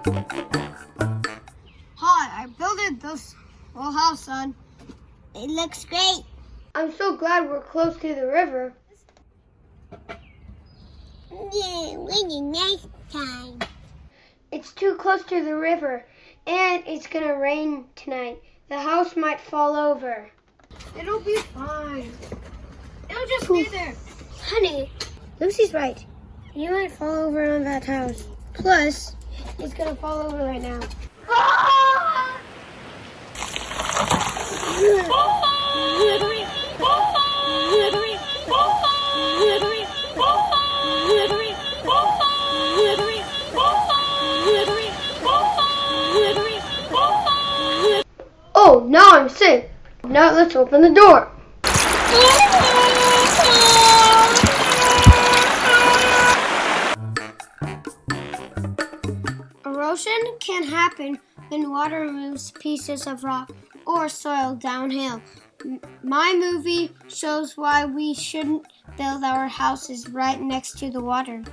Hi, I built this little house, son. It looks great. I'm so glad we're close to the river. Yeah, when next time. It's too close to the river, and it's gonna rain tonight. The house might fall over. It'll be fine. It'll just be there. Honey, Lucy's right. You might fall over on that house. Plus, it's gonna fall over right now. Oh, now I'm safe. Now let's open the door. Erosion can happen when water moves pieces of rock or soil downhill. My movie shows why we shouldn't build our houses right next to the water.